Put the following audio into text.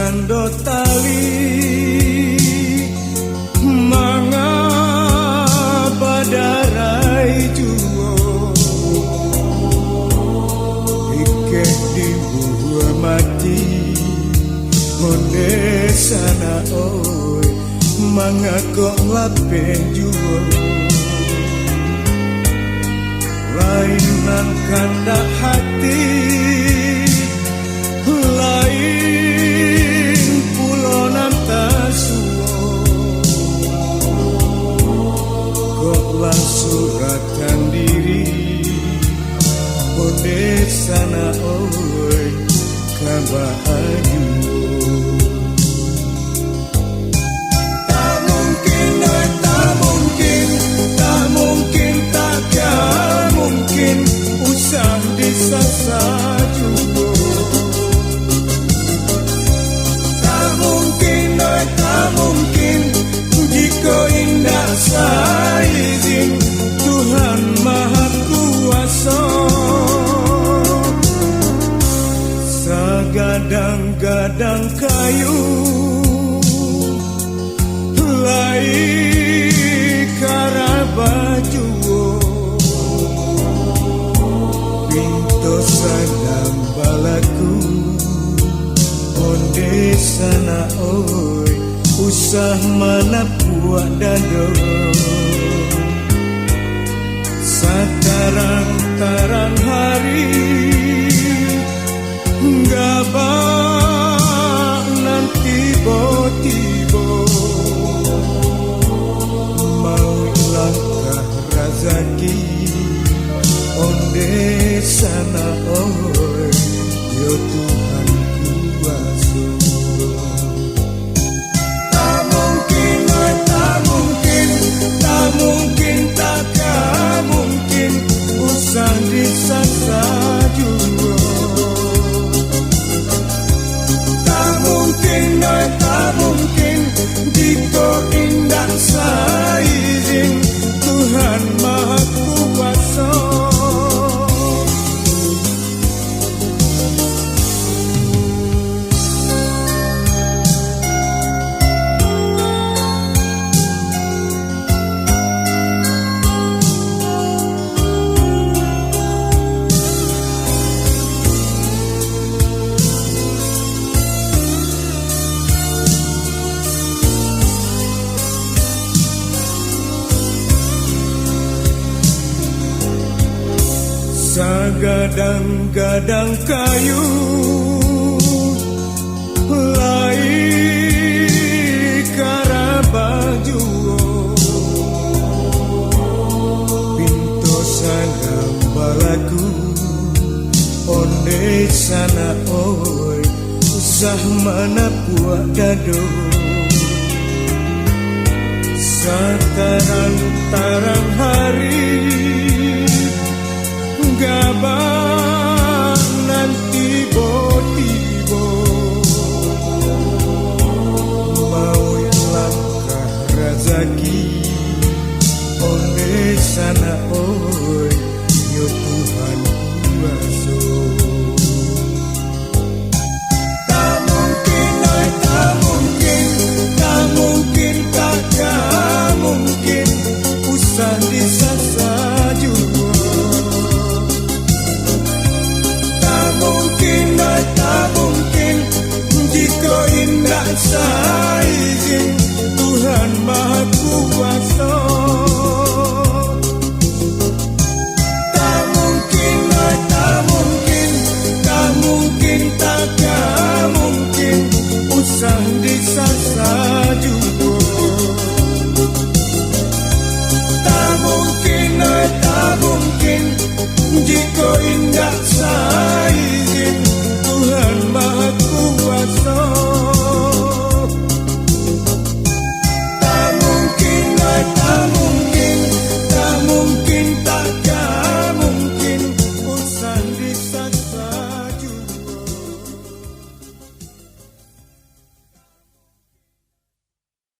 kando tali mangabadarai juo ike di buah mati onde sana oi mangakok lapen juo lainan kandak hati lain pulonan tasuo koklah suratan diri onde sana oi kabaju izin Tuhan Maha Kuasa sagadang-gadang kayu lai karabaju pinto sadam balaku onde sana oi usah mana buat dado sekarang tarang hari gabak nanti tiba-tiba mau langkah rezeki onde sana oi yo Tuhan kuasa disasa juga tak mungkin jika indah seizin Tuhan Maha Kuasa sagadang-gadang kayu lai karabaju pinto sana balaku onde sana oi usah mana buat dado sekarang hari gabak nanti tiba mau langkah rezeki onde sana oi yo Tuhan kuasa tak mungkin usah disasa juga tak mungkin jika indah seizin Tuhan Maha Kuasa tak mungkin usah disasa juga tak mungkin jika indah seizin